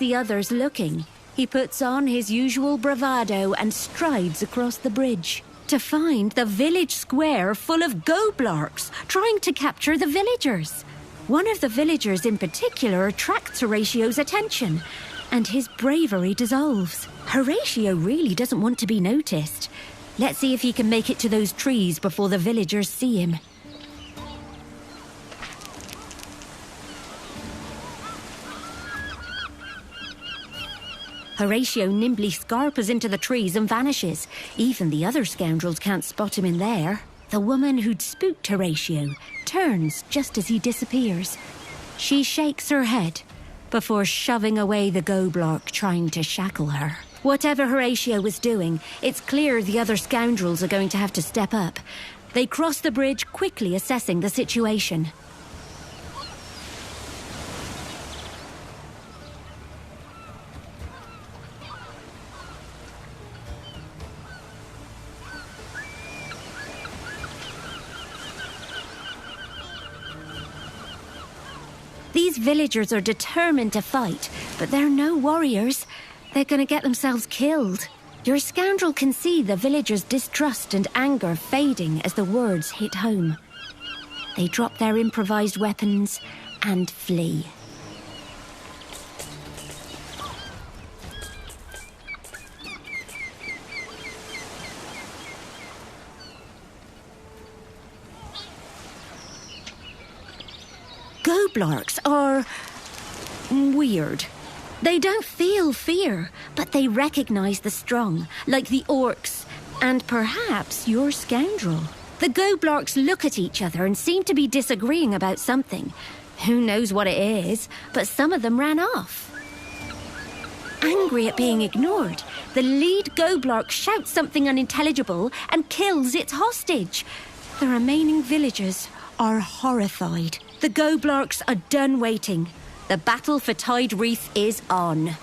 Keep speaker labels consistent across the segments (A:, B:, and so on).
A: the others looking, he puts on his usual bravado and strides across the bridge to find the village square full of goblarks trying to capture the villagers. One of the villagers in particular attracts Horatio's attention, and his bravery dissolves. Horatio really doesn't want to be noticed. Let's see if he can make it to those trees before the villagers see him. Horatio nimbly scarpers into the trees and vanishes. Even the other scoundrels can't spot him in there. The woman who'd spooked Horatio turns just as he disappears. She shakes her head before shoving away the goblark trying to shackle her. Whatever Horatio was doing, it's clear the other scoundrels are going to have to step up. They cross the bridge, quickly assessing the situation. These villagers are determined to fight, but they're no warriors. They're going to get themselves killed. Your scoundrel can see the villagers' distrust and anger fading as the words hit home. They drop their improvised weapons and flee. Goblarks are weird. They don't feel fear, but they recognize the strong, like the orcs, and perhaps your scoundrel. The goblarks look at each other and seem to be disagreeing about something. Who knows what it is, but some of them ran off. Angry at being ignored, the lead goblark shouts something unintelligible and kills its hostage. The remaining villagers are horrified. The goblarks are done waiting. The battle for Tide Reef is on.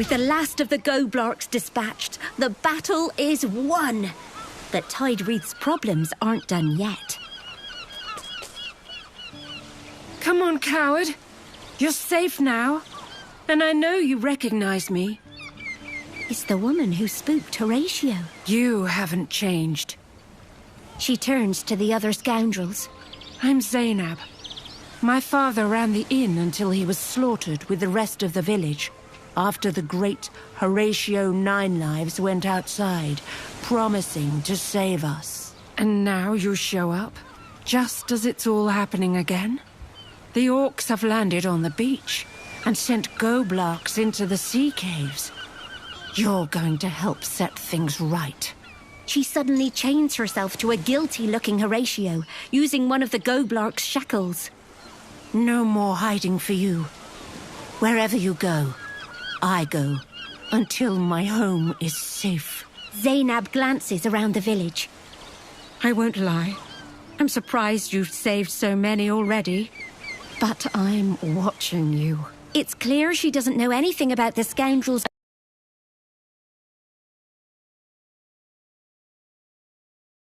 A: With the last of the Goblarks dispatched, the battle is won. But Tide Wreath's problems aren't done yet.
B: Come on, coward. You're safe now. And I know you recognize me.
A: It's the woman who spooked Horatio.
B: You haven't changed.
A: She turns to the other scoundrels.
B: I'm Zainab. My father ran the inn until he was slaughtered with the rest of the village, after the great Horatio Ninelives went outside, promising to save us. And now you show up, just as it's all happening again? The orcs have landed on the beach and sent Goblarks into the sea caves. You're going to help set things right.
A: She suddenly chains herself to a guilty-looking Horatio, using one of the Goblark's shackles.
B: No more hiding for you. Wherever you go, I go, until my home is safe.
A: Zainab glances around the village.
B: I won't lie. I'm surprised you've saved so many already. But I'm watching you.
A: It's clear she doesn't know anything about the scoundrels.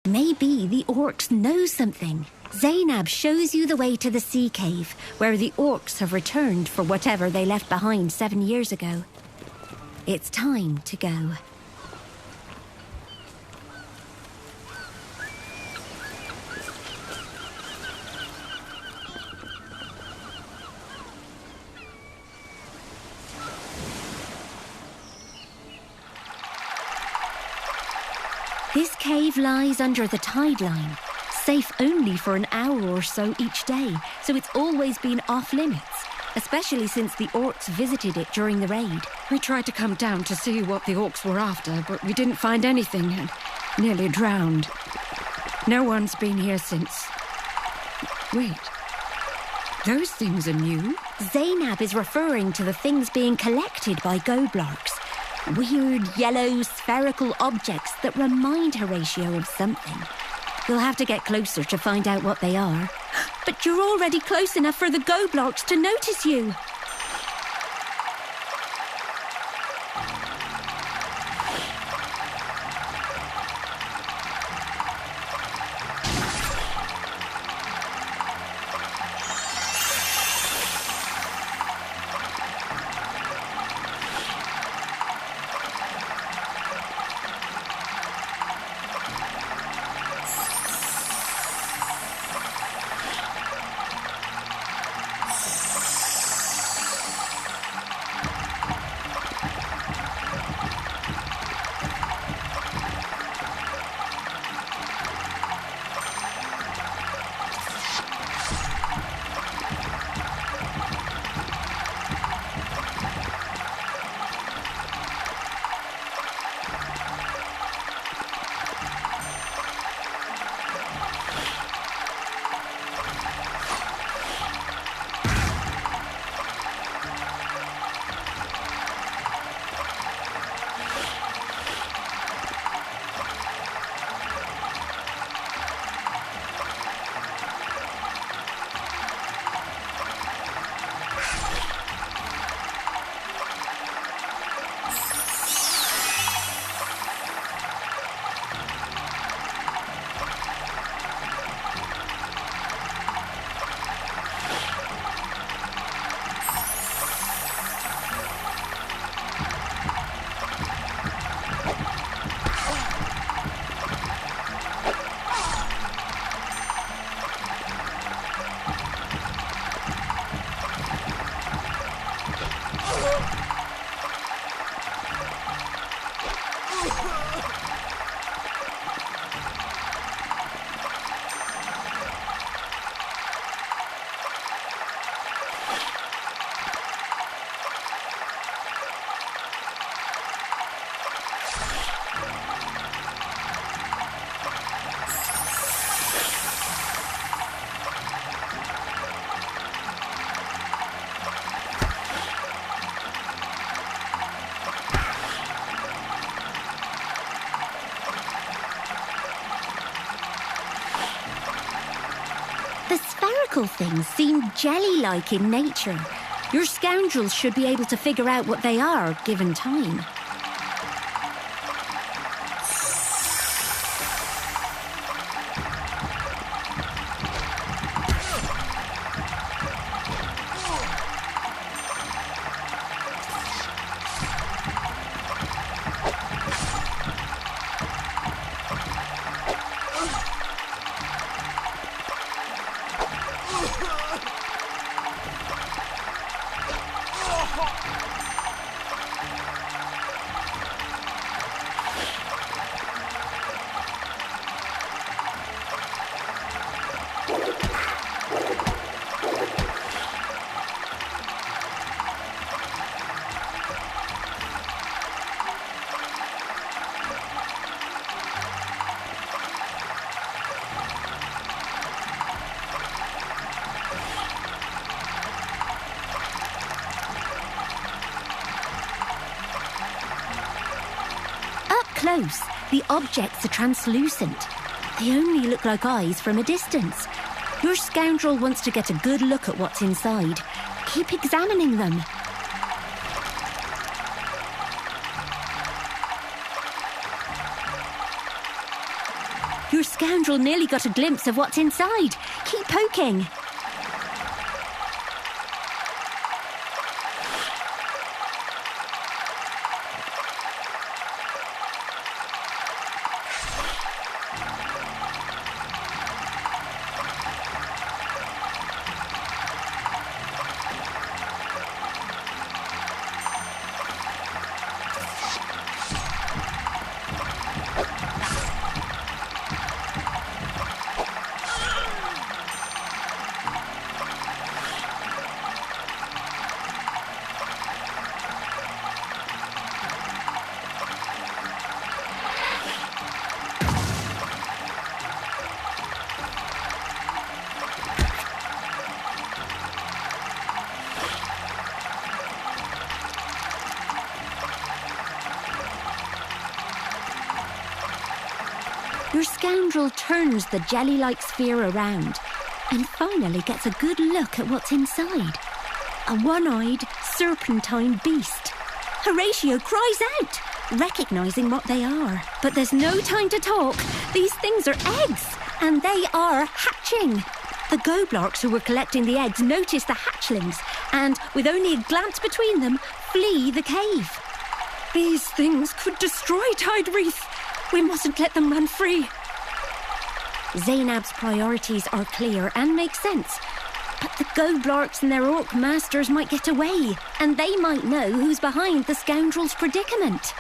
A: Maybe the orcs know something. Zainab shows you the way to the sea cave, where the orcs have returned for whatever they left behind 7 years ago. It's time to go. This cave lies under the tide line, safe only for an hour or so each day, so it's always been off limits, especially since the orcs visited it during the raid.
B: We tried to come down to see what the orcs were after, but we didn't find anything and nearly drowned. No one's been here since. Wait, those things are new?
A: Zainab is referring to the things being collected by Goblarks. Weird, yellow, spherical objects that remind Horatio of something. You'll have to get closer to find out what they are. But you're already close enough for the Goblarks to notice you. The spherical things seem jelly-like in nature, Your scoundrels should be able to figure out what they are, given time. Close, the objects are translucent. They only look like eyes from a distance. Your scoundrel wants to get a good look at what's inside. Keep examining them. Your scoundrel nearly got a glimpse of what's inside. Keep poking. Your scoundrel turns the jelly-like sphere around and finally gets a good look at what's inside. A one-eyed, serpentine beast. Horatio cries out, recognising what they are. But there's no time to talk. These things are eggs, and they are hatching. The goblarks who were collecting the eggs notice the hatchlings and, with only a glance between them, flee the cave.
B: These things could destroy Tidewreath. We mustn't let them run free.
A: Zainab's priorities are clear and make sense. But the goblarks and their orc masters might get away, and they might know who's behind the scoundrel's predicament.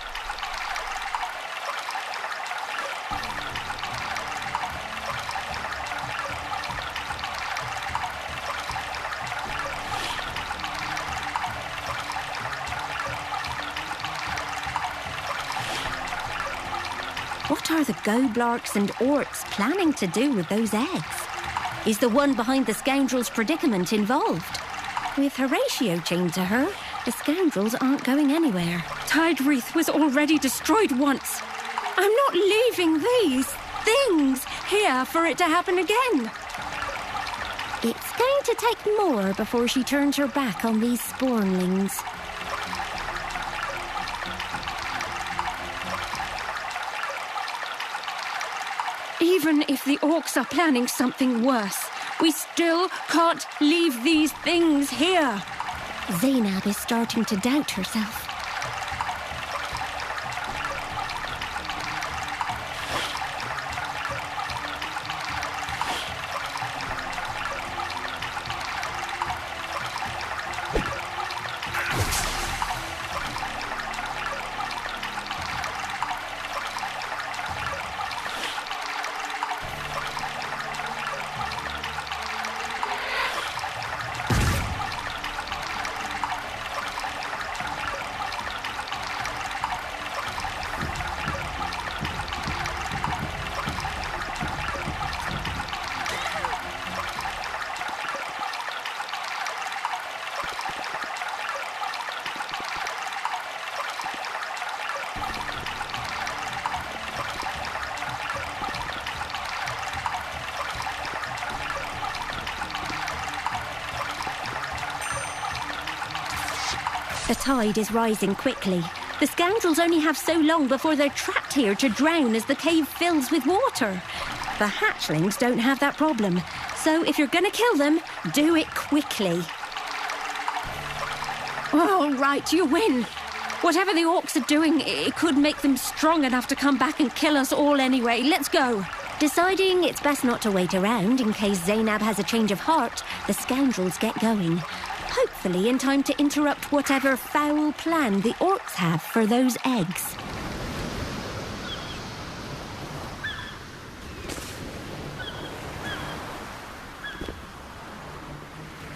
A: What are the goblarks and orcs planning to do with those eggs? Is the one behind the scoundrel's predicament involved? With Horatio chained to her, the scoundrels aren't going anywhere.
B: Tidewreath was already destroyed once. I'm not leaving these things here for it to happen again.
A: It's going to take more before she turns her back on these spawnlings.
B: Even if the orcs are planning something worse, we still can't leave these things here.
A: Zainab is starting to doubt herself. The tide is rising quickly. The scoundrels only have so long before they're trapped here to drown as the cave fills with water. The hatchlings don't have that problem. So if you're gonna kill them, do it quickly. All right, you win. Whatever the orcs are doing, it could make them strong enough to come back and kill us all anyway. Let's go. Deciding it's best not to wait around in case Zainab has a change of heart, the scoundrels get going. Hopefully in time to interrupt whatever foul plan the orcs have for those eggs.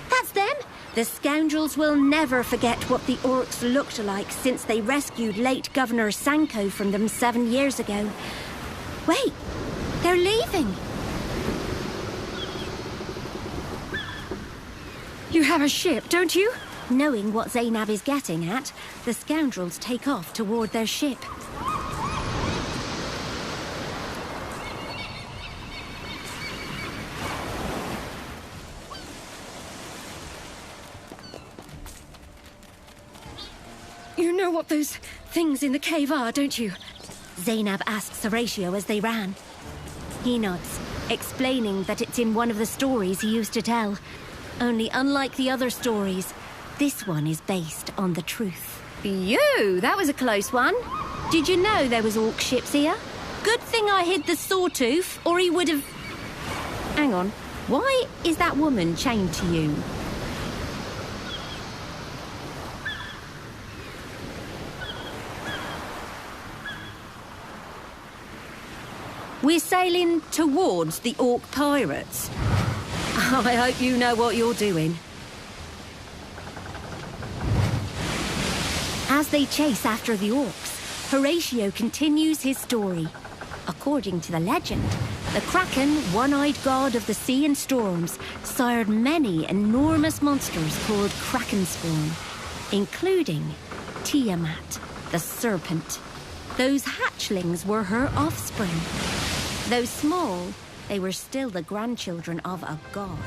A: That's them! The scoundrels will never forget what the orcs looked like since they rescued late Governor Sanko from them 7 years ago. Wait, they're leaving! You have a ship, don't you? Knowing what Zainab is getting at, the scoundrels take off toward their ship. You know what those things in the cave are, don't you? Zainab asks Horatio as they ran. He nods, explaining that it's in one of the stories he used to tell. Only unlike the other stories, this one is based on the truth. Phew, that was a close one. Did you know there was orc ships here? Good thing I hid the sawtooth, or he would have... Hang on, why is that woman chained to you? We're sailing towards the orc pirates. I hope you know what you're doing. As they chase after the orcs, Horatio continues his story. According to the legend, the Kraken, one-eyed god of the sea and storms, sired many enormous monsters called Krakenspawn, including Tiamat, the serpent. Those hatchlings were her offspring. Though small, they were still the grandchildren of a god.